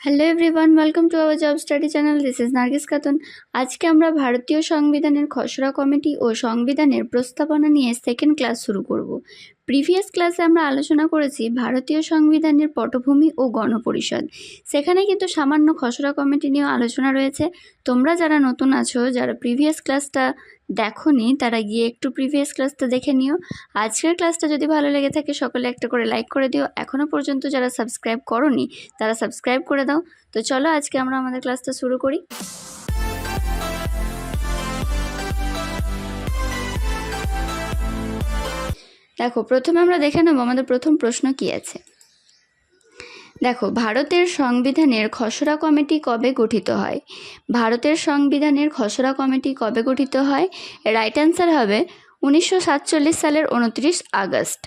Hello everyone, welcome to our job study channel. This is Nargis Khatun. আজকে আমরা ভারতীয় সংবিধানের খসড়া কমিটি ও সংবিধানের প্রস্তাবনা নিয়ে সেকেন্ড ক্লাস শুরু করব। প্রিভিয়াস ক্লাসে আমরা আলোচনা করেছি ভারতীয় সংবিধানের পটভূমি ও গণপরিষদ। সেখানে কিন্তু সামান্য খসড়া কমিটি নিয়েও আলোচনা রয়েছে। তোমরা যারা নতুন আছো, যারা প্রিভিয়াস ক্লাসটা দেখোনি, তারা গিয়ে একটু প্রিভিয়াস ক্লাসটা দেখে নিও। আজকের ক্লাসটা যদি ভালো লেগে থাকে সকলে একটা করে লাইক করে দিও। এখনও পর্যন্ত যারা সাবস্ক্রাইব করোনি তারা সাবস্ক্রাইব করে দাও। তো চলো আজকে আমরা আমাদের ক্লাসটা শুরু করি। দেখো, প্রথমে আমরা দেখে নেব আমাদের প্রথম প্রশ্ন কি আছে। দেখো, ভারতের সংবিধানের খসড়া কমিটি কবে গঠিত হয়? ভারতের সংবিধানের খসড়া কমিটি কবে গঠিত হয়? রাইট অ্যান্সার হবে 1947 সালের 29 আগস্ট।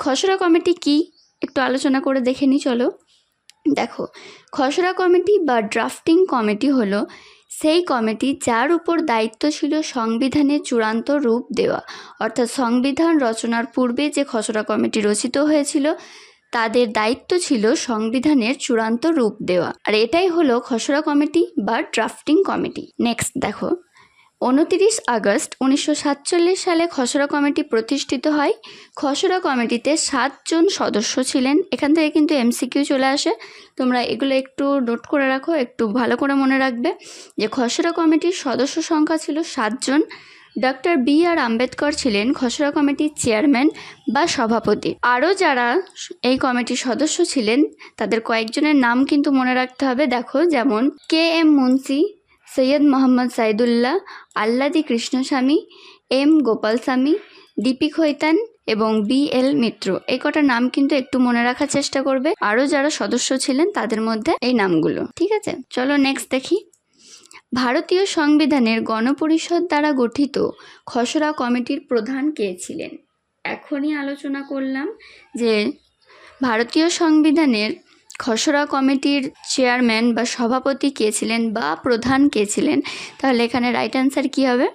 খসড়া কমিটি কি একটু আলোচনা করে দেখে নিই, চলো। দেখো, খসড়া কমিটি বা ড্রাফটিং কমিটি হলো সেই কমিটি যার উপর দায়িত্ব ছিল সংবিধানের চূড়ান্ত রূপ দেওয়া। অর্থাৎ সংবিধান রচনার পূর্বে যে খসড়া কমিটি রচিত হয়েছিল তাদের দায়িত্ব ছিল সংবিধানের চূড়ান্ত রূপ দেওয়া, আর এটাই হলো খসড়া কমিটি বা ড্রাফটিং কমিটি। নেক্সট দেখো, 29 আগস্ট 1947 সালে খসড়া কমিটি প্রতিষ্ঠিত হয়। খসড়া কমিটিতে 7 জন সদস্য ছিলেন। এখান থেকে কিন্তু এমসিকিউ চলে আসে, তোমরা এগুলো একটু নোট করে রাখো, একটু ভালো করে মনে রাখবে যে খসড়া কমিটির সদস্য সংখ্যা ছিল 7 জন। Doctor B.R.. আম্বেদকর ছিলেন খসড়া কমিটির চেয়ারম্যান বা সভাপতি। আরও যারা এই কমিটির সদস্য ছিলেন তাদের কয়েকজনের নাম কিন্তু মনে রাখতে হবে। দেখো, যেমন কে.এম. মুন্সি, সৈয়দ মোহাম্মদ সাইদুল্লাহ, আল্লাদি কৃষ্ণস্বামী, এম গোপালস্বামী, ডিপি খৈতান এবং বি.এল. মিত্র। এই কটা নাম কিন্তু একটু মনে রাখার চেষ্টা করবে। আরও যারা সদস্য ছিলেন তাদের মধ্যে এই নামগুলো, ঠিক আছে? চলো নেক্সট দেখি। ভারতীয় সংবিধানের গণপরিষদ দ্বারা গঠিত খসড়া কমিটির প্রধান কে ছিলেন? এখনই আলোচনা করলাম যে ভারতীয় সংবিধানের খসড়া কমিটির চেয়ারম্যান বা সভাপতি কে ছিলেন বা প্রধান কে ছিলেন, তাহলে এখানে রাইট অ্যান্সার কী হবে?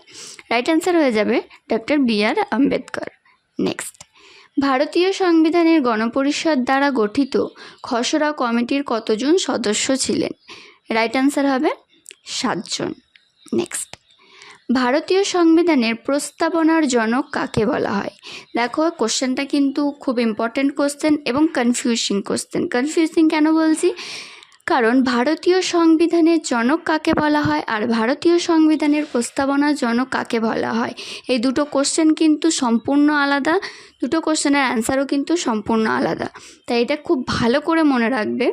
রাইট অ্যান্সার হয়ে যাবে ডক্টর বি.আর. আম্বেদকর। নেক্সট, ভারতীয় সংবিধানের গণপরিষদ দ্বারা গঠিত খসড়া কমিটির কতজন সদস্য ছিলেন? রাইট অ্যান্সার হবে 7 জন। নেক্সট, ভারতীয় সংবিধানের প্রস্তাবনার জনক কাকে বলা হয়? দেখো, কোশ্চেনটা কিন্তু খুব ইম্পর্টেন্ট কোশ্চেন এবং কনফিউজিং কেন বলছি? কারণ ভারতীয় সংবিধানের জনক কাকে বলা হয় আর ভারতীয় সংবিধানের প্রস্তাবনার জনক কাকে বলা হয়, এই দুটো কোশ্চেন কিন্তু সম্পূর্ণ আলাদা। দুটো কোশ্চেনের অ্যান্সারও কিন্তু সম্পূর্ণ আলাদা, তাই এটা খুব ভালো করে মনে রাখবে।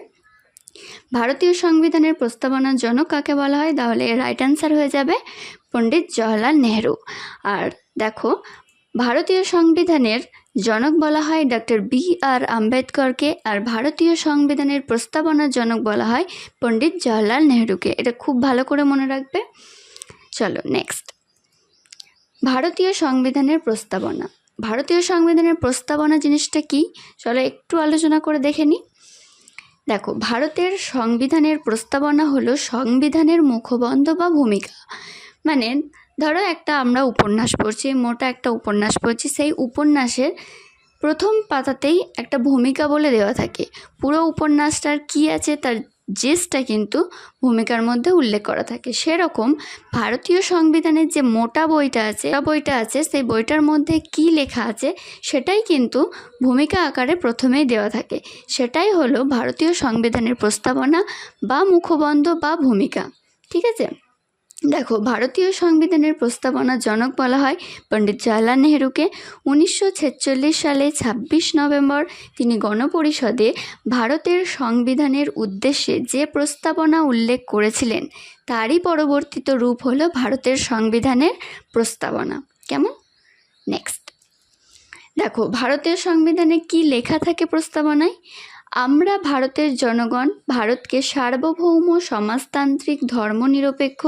ভারতীয় সংবিধানের প্রস্তাবনার জনক কাকে বলা হয়, তাহলে এর রাইট অ্যান্সার হয়ে যাবে পণ্ডিত জওহরলাল নেহরু। আর দেখো, ভারতীয় সংবিধানের জনক বলা হয় ডক্টর বি.আর. আম্বেদকরকে, আর ভারতীয় সংবিধানের প্রস্তাবনার জনক বলা হয় পণ্ডিত জওহরলাল নেহরুকে। এটা খুব ভালো করে মনে রাখবে। চলো নেক্সট, ভারতীয় সংবিধানের প্রস্তাবনা। ভারতীয় সংবিধানের প্রস্তাবনা জিনিসটা কি, চলো একটু আলোচনা করে দেখে নিই। দেখো, ভারতের সংবিধানের প্রস্তাবনা হলো সংবিধানের মুখবন্ধ বা ভূমিকা। মানে ধরো আমরা উপন্যাস পড়ছি, মোটা একটা উপন্যাস পড়ছি, সেই উপন্যাসের প্রথম পাতাতেই একটা ভূমিকা বলে দেওয়া থাকে। পুরো উপন্যাসটার কি আছে তার জিস্টটা কিন্তু ভূমিকার মধ্যে উল্লেখ করা থাকে। সেরকম ভারতীয় সংবিধানের যে মোটা বইটা আছে সেই বইটার মধ্যে কি লেখা আছে সেটাই কিন্তু ভূমিকা আকারে প্রথমেই দেওয়া থাকে। সেটাই হলো ভারতীয় সংবিধানের প্রস্তাবনা বা মুখবন্ধ বা ভূমিকা, ঠিক আছে? দেখো, ভারতীয় সংবিধানের প্রস্তাবনার জনক বলা হয় পণ্ডিত জওহরলাল নেহরুকে। 1946 সালে 26 নভেম্বর তিনি গণপরিষদে ভারতের সংবিধানের উদ্দেশ্যে যে প্রস্তাবনা উল্লেখ করেছিলেন তারই পরবর্তীত রূপ হলো ভারতের সংবিধানের প্রস্তাবনা। কেমন? নেক্সট দেখো, ভারতের সংবিধানে কি লেখা থাকে প্রস্তাবনায়? আমরা ভারতের জনগণ ভারতকে সার্বভৌম সমাজতান্ত্রিক ধর্মনিরপেক্ষ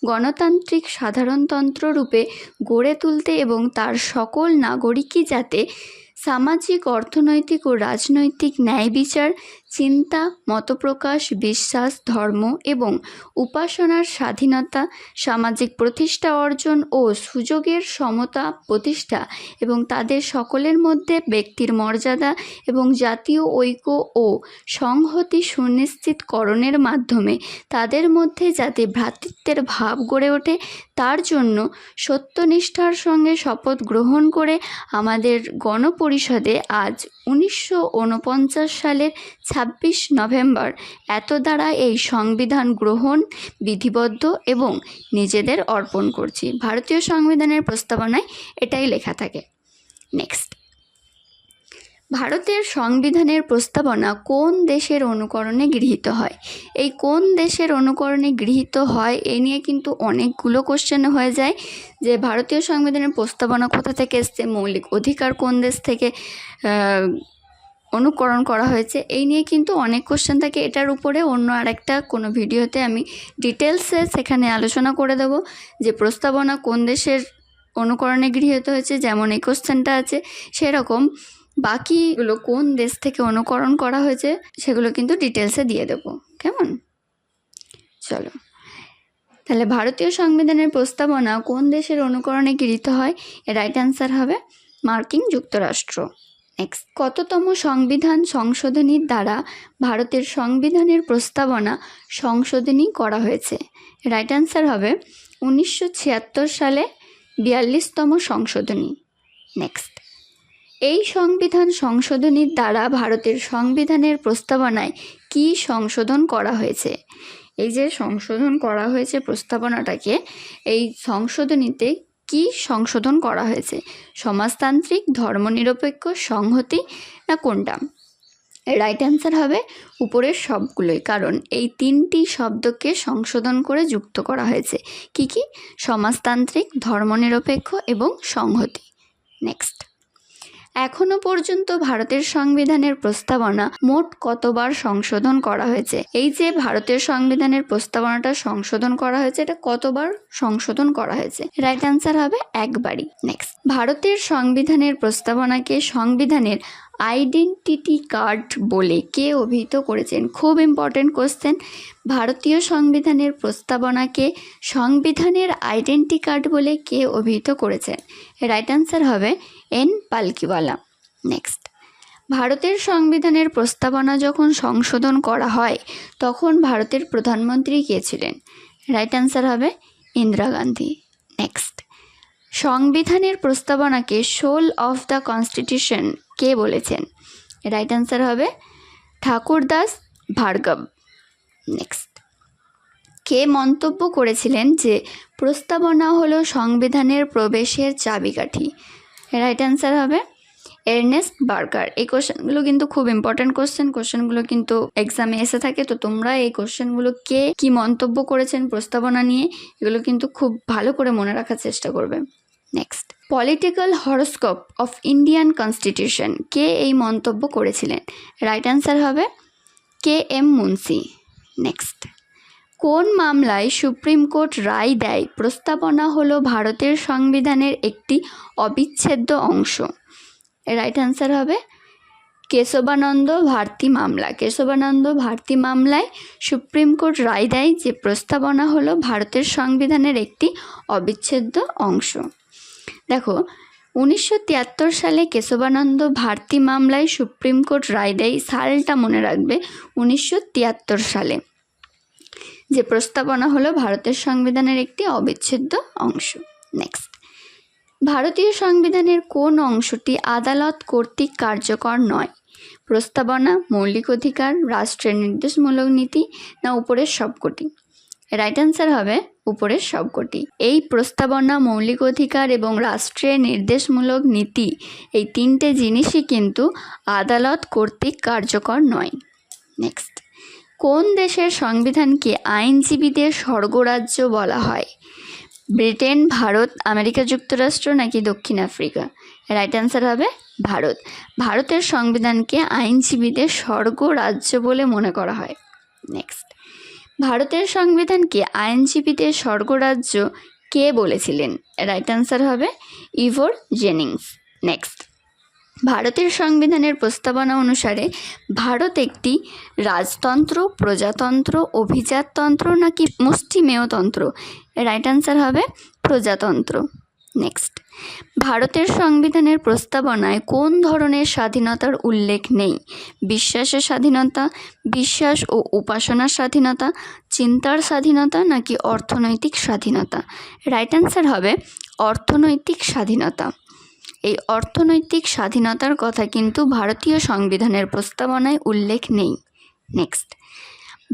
গণতান্ত্রিক সাধারণতন্ত্র রূপে গড়ে তুলতে এবং তার সকল নাগরিকই যাতে সামাজিক, অর্থনৈতিক ও রাজনৈতিক ন্যায় বিচার, চিন্তা, মতপ্রকাশ, বিশ্বাস, ধর্ম এবং উপাসনার স্বাধীনতা, সামাজিক প্রতিষ্ঠা অর্জন ও সুযোগের সমতা প্রতিষ্ঠা এবং তাদের সকলের মধ্যে ব্যক্তির মর্যাদা এবং জাতীয় ঐক্য ও সংহতি সুনিশ্চিতকরণের মাধ্যমে তাদের মধ্যে যাতে ভ্রাতৃত্বের ভাব গড়ে ওঠে, তার জন্য সত্যনিষ্ঠার সঙ্গে শপথ গ্রহণ করে আমাদের গণপরিষদে আজ 1949 সালের 26 নভেম্বর এত দ্বারা এই সংবিধান গ্রহণ বিধিবদ্ধ এবং নিজেদের অর্পণ করছি। ভারতীয় সংবিধানের প্রস্তাবনায় এটাই লেখা থাকে। নেক্সট, ভারতের সংবিধানের প্রস্তাবনা কোন দেশের অনুকরণে গৃহীত হয়? এই কোন দেশের অনুকরণে গৃহীত হয় এ নিয়ে কিন্তু অনেকগুলো কোশ্চেন হয়ে যায়, যে ভারতীয় সংবিধানের প্রস্তাবনা কোথা থেকে এসছে, মৌলিক অধিকার কোন দেশ থেকে অনুকরণ করা হয়েছে, এই নিয়ে কিন্তু অনেক কোশ্চেন থাকে। এটার উপরে অন্য আরেকটা কোনো ভিডিওতে আমি ডিটেলসে সেখানে আলোচনা করে দেব যে প্রস্তাবনা কোন দেশের অনুকরণে গৃহীত হয়েছে, যেমন এই কোশ্চেনটা আছে, সেরকম বাকিগুলো কোন দেশ থেকে অনুকরণ করা হয়েছে সেগুলো কিন্তু ডিটেলসে দিয়ে দেবো। কেমন? চলো তাহলে ভারতীয় সংবিধানের প্রস্তাবনা কোন দেশের অনুকরণে গৃহীত হয়? এর রাইট অ্যান্সার হবে মার্কিন যুক্তরাষ্ট্র। নেক্সট, কততম সংবিধান সংশোধনীর দ্বারা ভারতের সংবিধানের প্রস্তাবনা সংশোধনী করা হয়েছে? রাইট অ্যান্সার হবে 1976 সালে 42তম সংশোধনী। নেক্সট, এই সংবিধান সংশোধনীর দ্বারা ভারতের সংবিধানের প্রস্তাবনায় কি সংশোধন করা হয়েছে? এই যে সংশোধন করা হয়েছে প্রস্তাবনাটাকে, এই সংশোধনীতে কি সংশোধন করা হয়েছে? সমাজতান্ত্রিক, ধর্মনিরপেক্ষ, সংহতি না কোনটা? রাইট অ্যান্সার হবে উপরের সবগুলোই, কারণ এই তিনটি শব্দকে সংশোধন করে যুক্ত করা হয়েছে। কি কি? সমাজতান্ত্রিক, ধর্মনিরপেক্ষ এবং সংহতি। নেক্সট, এখনো পর্যন্ত ভারতের সংবিধানের প্রস্তাবনা মোট কতবার সংশোধন করা হয়েছে? এই যে ভারতের সংবিধানের প্রস্তাবনাটা সংশোধন করা হয়েছে, এটা কতবার সংশোধন করা হয়েছে? রাইট অ্যান্সার হবে একবারই। নেক্সট, ভারতের সংবিধানের প্রস্তাবনাকে সংবিধানের আইডেন্টিটি কার্ড বলে কে অভিহিত করেছেন? খুব ইম্পর্টেন্ট কোশ্চেন। ভারতীয় সংবিধানের প্রস্তাবনাকে সংবিধানের আইডেন্টি কার্ড বলে কে অভিহিত করেছেন? রাইট অ্যান্সার হবে এন পালকিওয়ালা। নেক্সট, ভারতের সংবিধানের প্রস্তাবনা যখন সংশোধন করা হয় তখন ভারতের প্রধানমন্ত্রী কে ছিলেন? রাইট অ্যান্সার হবে ইন্দিরা গান্ধী। নেক্সট, সংবিধানের প্রস্তাবনাকে সোল অফ দ্য কনস্টিটিউশন কে বলেছেন? রাইট অ্যান্সার হবে ঠাকুরদাস ভার্গব। নেক্সট, কে মন্তব্য করেছিলেন যে প্রস্তাবনা হলো সংবিধানের প্রবেশের চাবিকাঠি? রাইট অ্যান্সার হবে এর্নেস্ট বার্গার। এই কোশ্চেনগুলো কিন্তু খুব ইম্পর্ট্যান্ট কোশ্চেনগুলো কিন্তু এক্সামে এসে থাকে, তো তোমরা এই কোশ্চেনগুলো কে কি মন্তব্য করেছেন প্রস্তাবনা নিয়ে এগুলো কিন্তু খুব ভালো করে মনে রাখার চেষ্টা করবে। Next, political horoscope of Indian constitution কে এই মন্তব্য করেছিলেন? রাইট অ্যান্সার হবে কে এম মুন্সি। নেক্সট, কোন মামলায় সুপ্রিম কোর্ট রায় দেয় প্রস্তাবনা হলো ভারতের সংবিধানের একটি অবিচ্ছেদ্য অংশ? রাইট অ্যান্সার হবে কেশবানন্দ ভারতী মামলা। কেশবানন্দ ভারতী মামলায় সুপ্রিম কোর্ট রায় দেয় যে প্রস্তাবনা হলো ভারতের সংবিধানের একটি অবিচ্ছেদ্য অংশ। দেখো, 1973 সালে কেশবানন্দ ভারতী মামলায় সুপ্রিম কোর্ট রায় দেয়, সালটা মনে রাখবে, 1973 সালে, যে প্রস্তাবনা হলো ভারতের সংবিধানের একটি অবিচ্ছেদ্য অংশ। নেক্সট, ভারতীয় সংবিধানের কোন অংশটি আদালত কর্তৃক কার্যকর নয়? প্রস্তাবনা, মৌলিক অধিকার, রাষ্ট্রের নির্দেশমূলক নীতি না উপরের সবকটি? রাইট অ্যান্সার হবে উপরের সবকটি। এই প্রস্তাবনা, মৌলিক অধিকার এবং রাষ্ট্রের নির্দেশমূলক নীতি, এই তিনটে জিনিসই কিন্তু আদালত কর্তৃক কার্যকর নয়। নেক্সট, কোন দেশের সংবিধানকে আইনজীবীদের স্বর্গরাজ্য বলা হয়? ব্রিটেন, ভারত, আমেরিকা যুক্তরাষ্ট্র নাকি দক্ষিণ আফ্রিকা? রাইট অ্যান্সার হবে ভারত। ভারতের সংবিধানকে আইনজীবীদের স্বর্গরাজ্য বলে মনে করা হয়। নেক্সট, ভারতের সংবিধানকে আইনজীবীদের স্বর্গরাজ্য কে বলেছিলেন? রাইট অ্যান্সার হবে ইভোর জেনিংস। নেক্সট, ভারতের সংবিধানের প্রস্তাবনা অনুসারে ভারত একটি রাজতন্ত্র, প্রজাতন্ত্র, অভিজাততন্ত্র নাকি মুষ্টিমেয়তন্ত্র? রাইট অ্যান্সার হবে প্রজাতন্ত্র। নেক্সট, ভারতের সংবিধানের প্রস্তাবনায় কোন ধরনের স্বাধীনতার উল্লেখ নেই? বিশ্বাসের স্বাধীনতা, বিশ্বাস ও উপাসনার স্বাধীনতা, চিন্তার স্বাধীনতা নাকি অর্থনৈতিক স্বাধীনতা? রাইট অ্যান্সার হবে অর্থনৈতিক স্বাধীনতা। এই অর্থনৈতিক স্বাধীনতার কথা কিন্তু ভারতীয় সংবিধানের প্রস্তাবনায় উল্লেখ নেই। নেক্সট,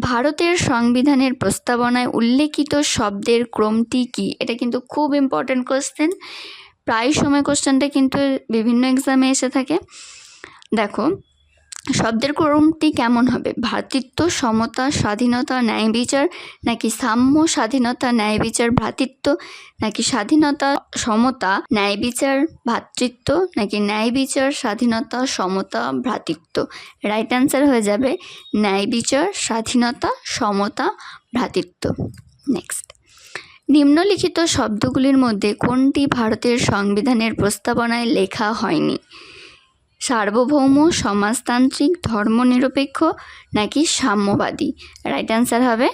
ভারতের সংবিধানের প্রস্তাবনায় উল্লেখিত শব্দের ক্রমটি কি? এটা কিন্তু খুব ইম্পর্ট্যান্ট কোশ্চেন, প্রায় সময় কোশ্চেনটা কিন্তু বিভিন্ন এক্সামে এসে থাকে। দেখো, শব্দের ক্রমটি কেমন হবে? ভ্রাতৃত্ব, সমতা, স্বাধীনতা, ন্যায় বিচার নাকি সাম্য, স্বাধীনতা, ন্যায় বিচার, ভ্রাতৃত্ব নাকি স্বাধীনতা, সমতা, ন্যায় বিচার, ভ্রাতৃত্ব নাকি ন্যায় বিচার, স্বাধীনতা, সমতা, ভ্রাতৃত্ব? রাইট অ্যান্সার হয়ে যাবে ন্যায় বিচার, স্বাধীনতা, সমতা, ভ্রাতৃত্ব। নেক্সট, নিম্নলিখিত শব্দগুলির মধ্যে কোনটি ভারতের সংবিধানের প্রস্তাবনায় লেখা হয়নি? সার্বভৌম, সমাজতান্ত্রিক, ধর্মনিরপেক্ষ নাকি সাম্যবাদী? রাইট অ্যান্সার হবে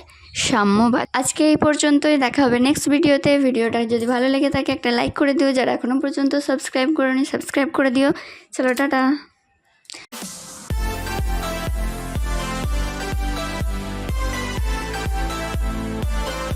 সাম্যবাদী। আজকে এই পর্যন্তই, দেখা হবে নেক্সট ভিডিওতে। ভিডিওটা যদি ভালো লেগে থাকে একটা লাইক করে দিও, যারা এখনও পর্যন্ত সাবস্ক্রাইব করোনি সাবস্ক্রাইব করে দিও। চলো, টাটা।